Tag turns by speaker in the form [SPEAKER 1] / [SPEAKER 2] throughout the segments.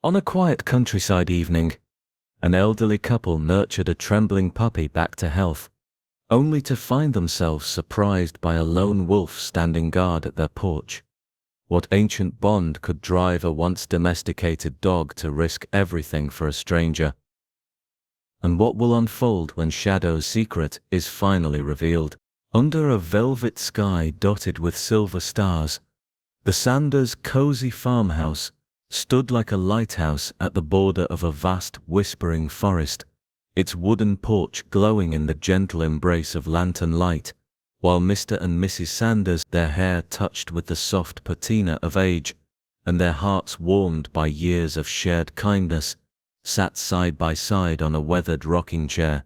[SPEAKER 1] On a quiet countryside evening, an elderly couple nurtured a trembling puppy back to health, only to find themselves surprised by a lone wolf standing guard at their porch. What ancient bond could drive a once domesticated dog to risk everything for a stranger? And what will unfold when Shadow's secret is finally revealed? Under a velvet sky dotted with silver stars, the Sanders' cozy farmhouse stood like a lighthouse at the border of a vast, whispering forest, its wooden porch glowing in the gentle embrace of lantern light, while Mr. and Mrs. Sanders, their hair touched with the soft patina of age, and their hearts warmed by years of shared kindness, sat side by side on a weathered rocking chair,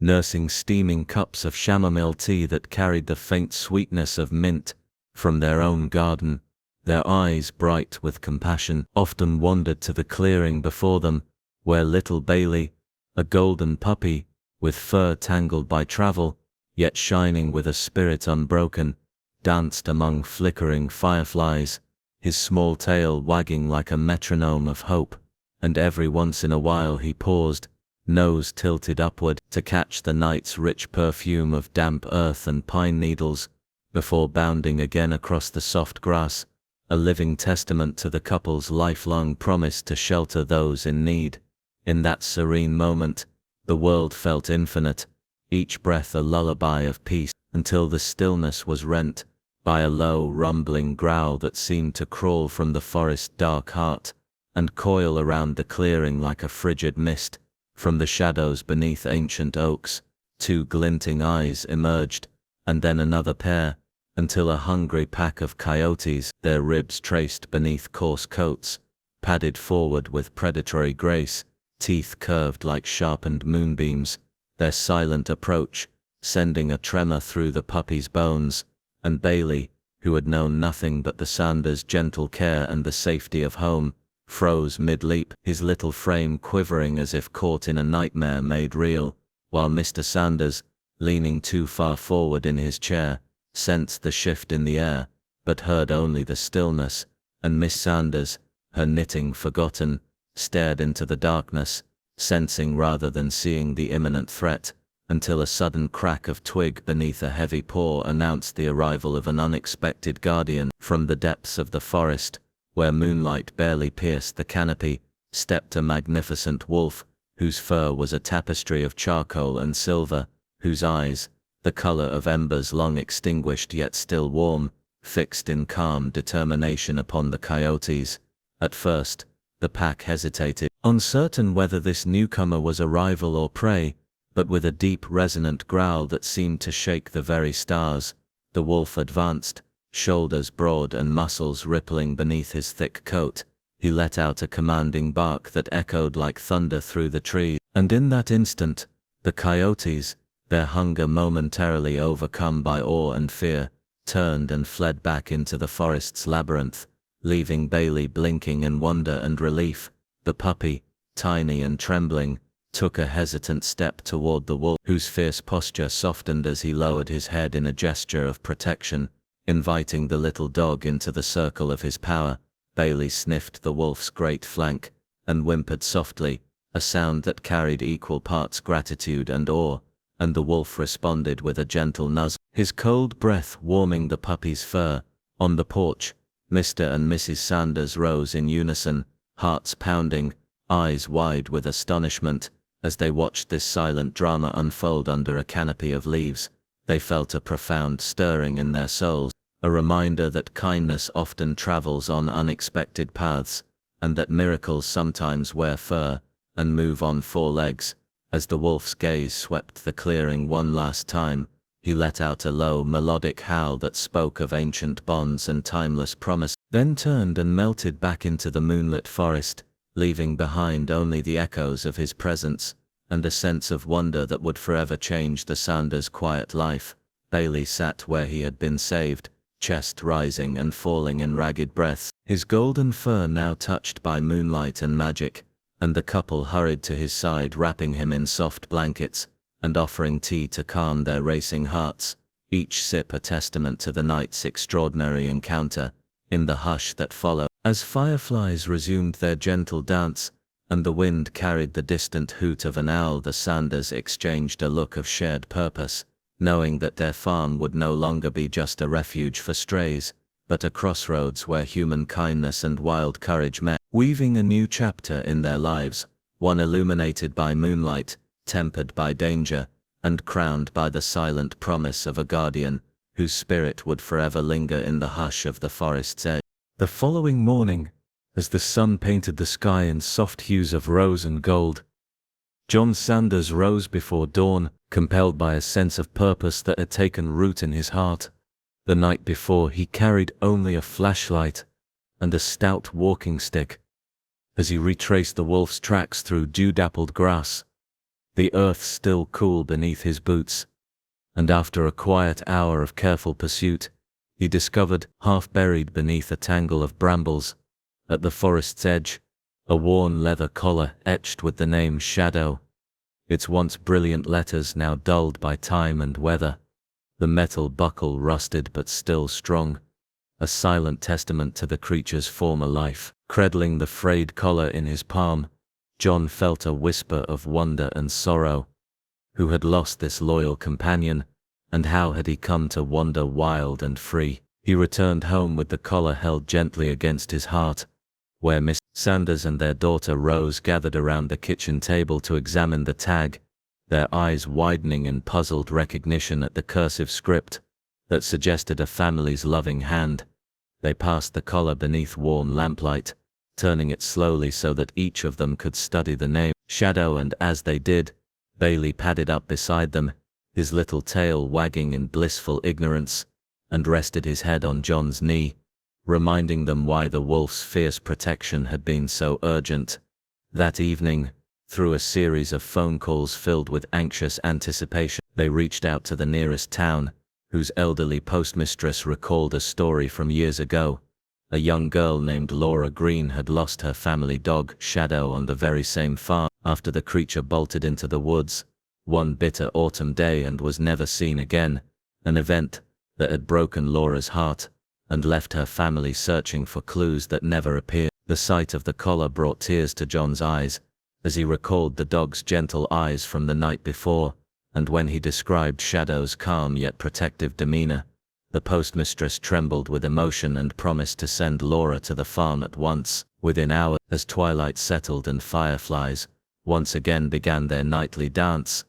[SPEAKER 1] nursing steaming cups of chamomile tea that carried the faint sweetness of mint from their own garden. Their eyes, bright with compassion, often wandered to the clearing before them, where little Bailey, a golden puppy, with fur tangled by travel, yet shining with a spirit unbroken, danced among flickering fireflies, his small tail wagging like a metronome of hope, and every once in a while he paused, nose tilted upward, to catch the night's rich perfume of damp earth and pine needles, before bounding again across the soft grass, a living testament to the couple's lifelong promise to shelter those in need. In that serene moment, the world felt infinite, each breath a lullaby of peace, until the stillness was rent by a low, rumbling growl that seemed to crawl from the forest's dark heart and coil around the clearing like a frigid mist. From the shadows beneath ancient oaks, two glinting eyes emerged, and then another pair, until a hungry pack of coyotes, their ribs traced beneath coarse coats, padded forward with predatory grace, teeth curved like sharpened moonbeams, their silent approach sending a tremor through the puppy's bones, and Bailey, who had known nothing but the Sanders' gentle care and the safety of home, froze mid-leap, his little frame quivering as if caught in a nightmare made real, while Mr. Sanders, leaning too far forward in his chair, sensed the shift in the air, but heard only the stillness, and Miss Sanders, her knitting forgotten, stared into the darkness, sensing rather than seeing the imminent threat, until a sudden crack of twig beneath a heavy paw announced the arrival of an unexpected guardian. From the depths of the forest, where moonlight barely pierced the canopy, stepped a magnificent wolf, whose fur was a tapestry of charcoal and silver, whose eyes, the color of embers long extinguished yet still warm, fixed in calm determination upon the coyotes. At first, the pack hesitated, uncertain whether this newcomer was a rival or prey, but with a deep resonant growl that seemed to shake the very stars, the wolf advanced, shoulders broad and muscles rippling beneath his thick coat. He let out a commanding bark that echoed like thunder through the trees, and in that instant, the coyotes, their hunger momentarily overcome by awe and fear, turned and fled back into the forest's labyrinth, leaving Bailey blinking in wonder and relief. The puppy, tiny and trembling, took a hesitant step toward the wolf, whose fierce posture softened as he lowered his head in a gesture of protection, inviting the little dog into the circle of his power. Bailey sniffed the wolf's great flank, and whimpered softly, a sound that carried equal parts gratitude and awe, and the wolf responded with a gentle nuzzle, his cold breath warming the puppy's fur. On the porch, Mr. and Mrs. Sanders rose in unison, hearts pounding, eyes wide with astonishment, as they watched this silent drama unfold under a canopy of leaves. They felt a profound stirring in their souls, a reminder that kindness often travels on unexpected paths, and that miracles sometimes wear fur and move on four legs. As the wolf's gaze swept the clearing one last time, he let out a low melodic howl that spoke of ancient bonds and timeless promise, then turned and melted back into the moonlit forest, leaving behind only the echoes of his presence, and a sense of wonder that would forever change the Sanders' quiet life. Bailey sat where he had been saved, chest rising and falling in ragged breaths, his golden fur now touched by moonlight and magic, and the couple hurried to his side, wrapping him in soft blankets, and offering tea to calm their racing hearts, each sip a testament to the night's extraordinary encounter. In the hush that followed, as fireflies resumed their gentle dance, and the wind carried the distant hoot of an owl, the Sanders exchanged a look of shared purpose, knowing that their farm would no longer be just a refuge for strays, but a crossroads where human kindness and wild courage met, weaving a new chapter in their lives, one illuminated by moonlight, tempered by danger, and crowned by the silent promise of a guardian, whose spirit would forever linger in the hush of the forest's edge. The following morning, as the sun painted the sky in soft hues of rose and gold, John Sanders rose before dawn, compelled by a sense of purpose that had taken root in his heart. The night before he carried only a flashlight and a stout walking stick. As he retraced the wolf's tracks through dew-dappled grass, the earth still cool beneath his boots, and after a quiet hour of careful pursuit, he discovered, half buried beneath a tangle of brambles, at the forest's edge, a worn leather collar etched with the name Shadow, its once brilliant letters now dulled by time and weather, the metal buckle rusted but still strong, a silent testament to the creature's former life. Cradling the frayed collar in his palm, John felt a whisper of wonder and sorrow. Who had lost this loyal companion, and how had he come to wander wild and free? He returned home with the collar held gently against his heart, where Miss Sanders and their daughter Rose gathered around the kitchen table to examine the tag, their eyes widening in puzzled recognition at the cursive script that suggested a family's loving hand. They passed the collar beneath warm lamplight, turning it slowly so that each of them could study the name Shadow, and as they did, Bailey padded up beside them, his little tail wagging in blissful ignorance, and rested his head on John's knee, reminding them why the wolf's fierce protection had been so urgent. That evening, through a series of phone calls filled with anxious anticipation, they reached out to the nearest town, whose elderly postmistress recalled a story from years ago. A young girl named Laura Green had lost her family dog, Shadow, on the very same farm after the creature bolted into the woods one bitter autumn day and was never seen again, an event that had broken Laura's heart and left her family searching for clues that never appeared. The sight of the collar brought tears to John's eyes as he recalled the dog's gentle eyes from the night before, and when he described Shadow's calm yet protective demeanor, the postmistress trembled with emotion and promised to send Laura to the farm at once. Within hours, as twilight settled and fireflies once again began their nightly dance,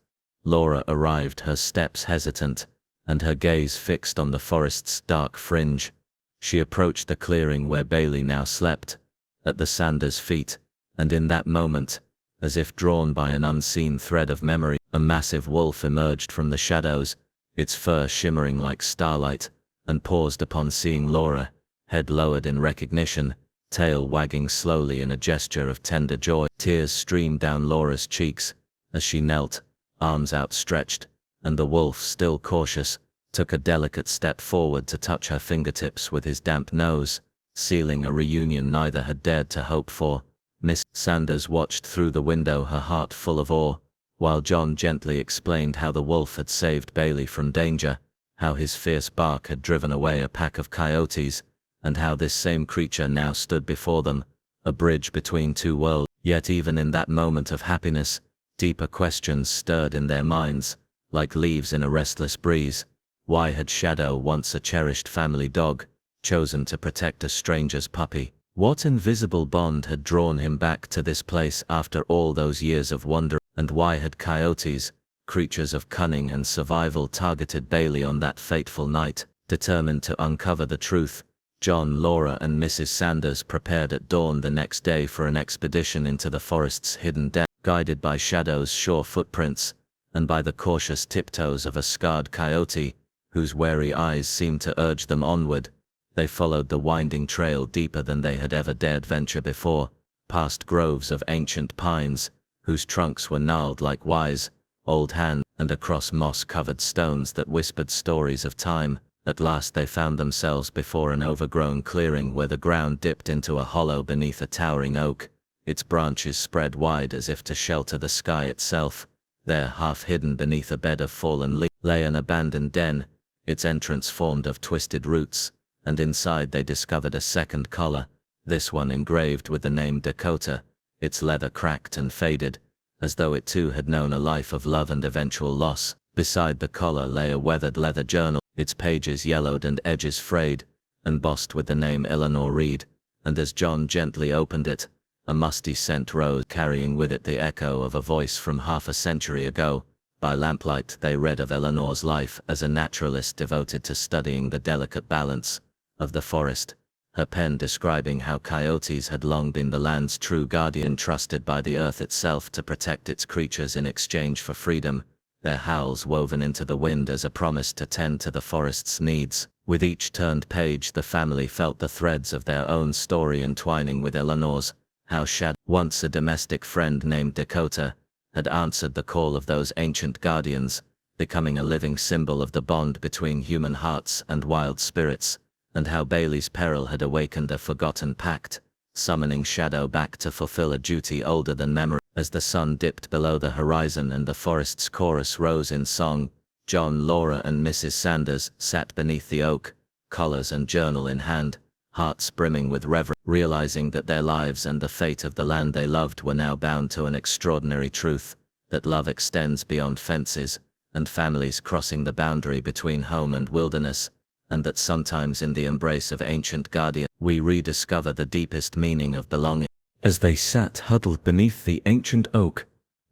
[SPEAKER 1] Laura arrived, her steps hesitant, and her gaze fixed on the forest's dark fringe. She approached the clearing where Bailey now slept, at the Sanders' feet, and in that moment, as if drawn by an unseen thread of memory, a massive wolf emerged from the shadows, its fur shimmering like starlight, and paused upon seeing Laura, head lowered in recognition, tail wagging slowly in a gesture of tender joy. Tears streamed down Laura's cheeks as she knelt, arms outstretched, and the wolf, still cautious, took a delicate step forward to touch her fingertips with his damp nose, sealing a reunion neither had dared to hope for. Miss Sanders watched through the window, her heart full of awe, while John gently explained how the wolf had saved Bailey from danger, how his fierce bark had driven away a pack of coyotes, and how this same creature now stood before them, a bridge between two worlds. Yet even in that moment of happiness, deeper questions stirred in their minds, like leaves in a restless breeze. Why had Shadow, once a cherished family dog, chosen to protect a stranger's puppy? What invisible bond had drawn him back to this place after all those years of wandering? And why had coyotes, creatures of cunning and survival, targeted Bailey on that fateful night? Determined to uncover the truth, John, Laura, and Mrs. Sanders prepared at dawn the next day for an expedition into the forest's hidden depths. Guided by Shadow's sure footprints, and by the cautious tiptoes of a scarred coyote, whose wary eyes seemed to urge them onward, they followed the winding trail deeper than they had ever dared venture before, past groves of ancient pines, whose trunks were gnarled like wise, old hands, and across moss-covered stones that whispered stories of time. At last they found themselves before an overgrown clearing where the ground dipped into a hollow beneath a towering oak, its branches spread wide as if to shelter the sky itself. There, half hidden beneath a bed of fallen leaves, lay an abandoned den, its entrance formed of twisted roots, and inside they discovered a second collar, this one engraved with the name Dakota, its leather cracked and faded, as though it too had known a life of love and eventual loss. Beside the collar lay a weathered leather journal, its pages yellowed and edges frayed, embossed with the name Eleanor Reed, and as John gently opened it, a musty scent rose, carrying with it the echo of a voice from half a century ago. By lamplight they read of Eleanor's life as a naturalist devoted to studying the delicate balance of the forest, her pen describing how coyotes had long been the land's true guardian, trusted by the earth itself to protect its creatures in exchange for freedom, their howls woven into the wind as a promise to tend to the forest's needs. With each turned page the family felt the threads of their own story entwining with Eleanor's, how Shadow, once a domestic friend named Dakota, had answered the call of those ancient guardians, becoming a living symbol of the bond between human hearts and wild spirits, and how Bailey's peril had awakened a forgotten pact, summoning Shadow back to fulfill a duty older than memory. As the sun dipped below the horizon and the forest's chorus rose in song, John, Laura and Mrs. Sanders sat beneath the oak, collars and journal in hand, hearts brimming with reverence, realizing that their lives and the fate of the land they loved were now bound to an extraordinary truth, that love extends beyond fences, and families crossing the boundary between home and wilderness, and that sometimes in the embrace of ancient guardians we rediscover the deepest meaning of belonging. As they sat huddled beneath the ancient oak,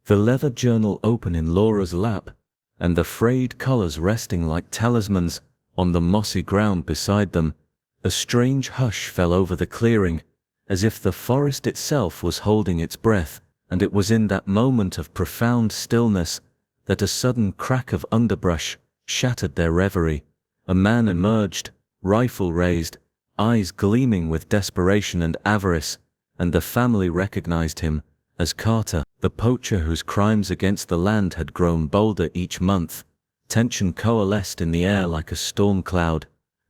[SPEAKER 1] the leather journal open in Laura's lap, and the frayed collars resting like talismans on the mossy ground beside them, a strange hush fell over the clearing, as if the forest itself was holding its breath. And it was in that moment of profound stillness that a sudden crack of underbrush shattered their reverie. A man emerged, rifle raised, eyes gleaming with desperation and avarice, and the family recognized him as Carter, the poacher whose crimes against the land had grown bolder each month. Tension coalesced in the air like a storm cloud,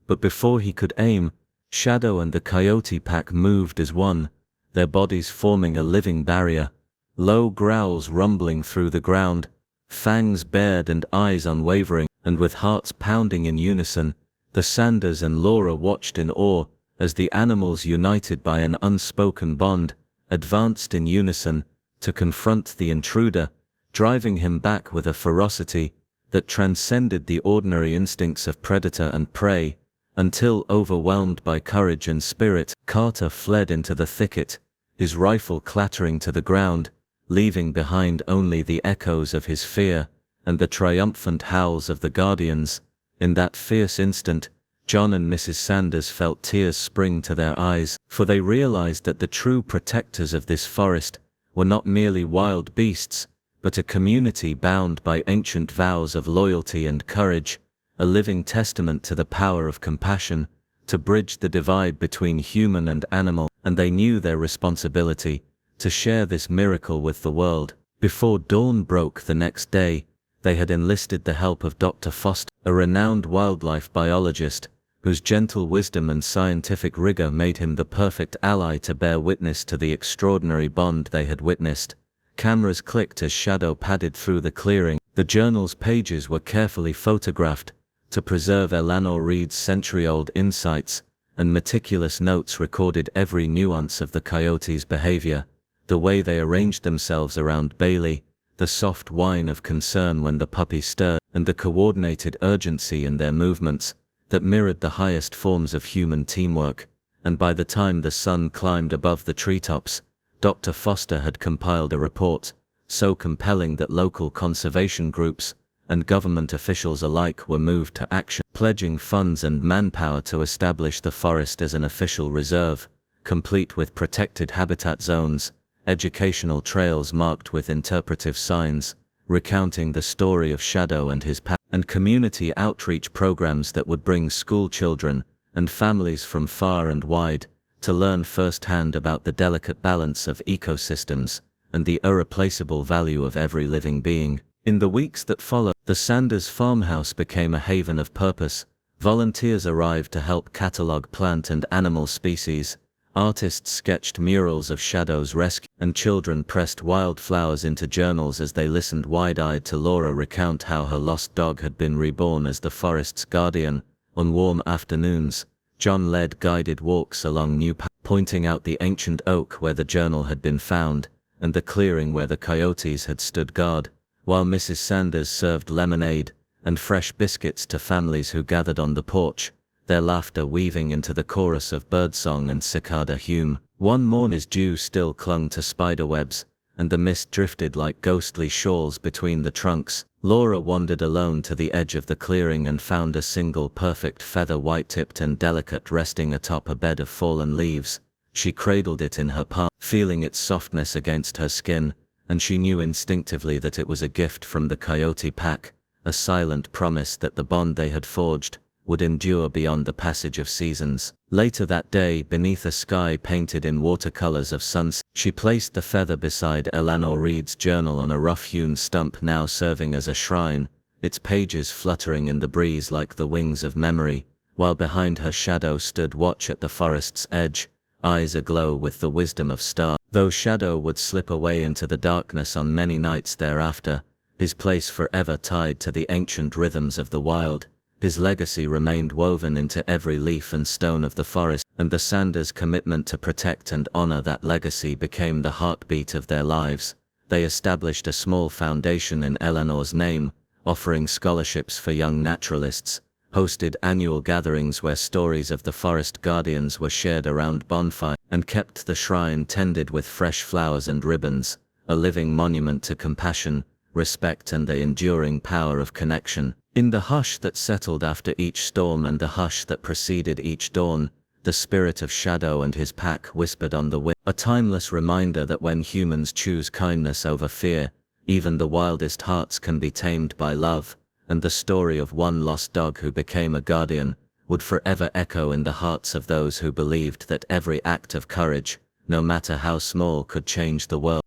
[SPEAKER 1] but before he could aim, Shadow and the coyote pack moved as one, their bodies forming a living barrier, low growls rumbling through the ground, fangs bared and eyes unwavering, and with hearts pounding in unison, the Sanders and Laura watched in awe as the animals, united by an unspoken bond, advanced in unison to confront the intruder, driving him back with a ferocity that transcended the ordinary instincts of predator and prey, until, overwhelmed by courage and spirit, Carter fled into the thicket, his rifle clattering to the ground, leaving behind only the echoes of his fear and the triumphant howls of the guardians. In that fierce instant, John and Mrs. Sanders felt tears spring to their eyes, for they realized that the true protectors of this forest were not merely wild beasts, but a community bound by ancient vows of loyalty and courage, a living testament to the power of compassion to bridge the divide between human and animal, and they knew their responsibility to share this miracle with the world. Before dawn broke the next day, they had enlisted the help of Dr. Foster, a renowned wildlife biologist, whose gentle wisdom and scientific rigor made him the perfect ally to bear witness to the extraordinary bond they had witnessed. Cameras clicked as Shadow padded through the clearing. The journal's pages were carefully photographed to preserve Eleanor Reed's century-old insights, and meticulous notes recorded every nuance of the coyotes' behavior, the way they arranged themselves around Bailey, the soft whine of concern when the puppy stirred, and the coordinated urgency in their movements that mirrored the highest forms of human teamwork. And by the time the sun climbed above the treetops, Dr. Foster had compiled a report so compelling that local conservation groups and government officials alike were moved to action, pledging funds and manpower to establish the forest as an official reserve, complete with protected habitat zones, educational trails marked with interpretive signs, recounting the story of Shadow and his pack, and community outreach programs that would bring school children and families from far and wide to learn firsthand about the delicate balance of ecosystems and the irreplaceable value of every living being. In the weeks that followed, the Sanders farmhouse became a haven of purpose. Volunteers arrived to help catalog plant and animal species, artists sketched murals of Shadow's rescue, and children pressed wildflowers into journals as they listened wide-eyed to Laura recount how her lost dog had been reborn as the forest's guardian. On warm afternoons, John led guided walks along new paths, pointing out the ancient oak where the journal had been found, and the clearing where the coyotes had stood guard, while Mrs. Sanders served lemonade and fresh biscuits to families who gathered on the porch, their laughter weaving into the chorus of birdsong and cicada hum. One morning's dew still clung to spiderwebs, and the mist drifted like ghostly shawls between the trunks. Laura wandered alone to the edge of the clearing and found a single perfect feather, white-tipped and delicate, resting atop a bed of fallen leaves. She cradled it in her palm, feeling its softness against her skin, and she knew instinctively that it was a gift from the coyote pack, a silent promise that the bond they had forged would endure beyond the passage of seasons. Later that day, beneath a sky painted in watercolors of sunset, she placed the feather beside Eleanor Reed's journal on a rough-hewn stump now serving as a shrine, its pages fluttering in the breeze like the wings of memory, while behind her Shadow stood watch at the forest's edge, eyes aglow with the wisdom of stars. Though Shadow would slip away into the darkness on many nights thereafter, his place forever tied to the ancient rhythms of the wild, his legacy remained woven into every leaf and stone of the forest, and the Sanders' commitment to protect and honor that legacy became the heartbeat of their lives. They established a small foundation in Eleanor's name, offering scholarships for young naturalists, hosted annual gatherings where stories of the forest guardians were shared around bonfire, and kept the shrine tended with fresh flowers and ribbons, a living monument to compassion, respect and the enduring power of connection. In the hush that settled after each storm and the hush that preceded each dawn, the spirit of Shadow and his pack whispered on the wind, a timeless reminder that when humans choose kindness over fear, even the wildest hearts can be tamed by love, and the story of one lost dog who became a guardian would forever echo in the hearts of those who believed that every act of courage, no matter how small, could change the world.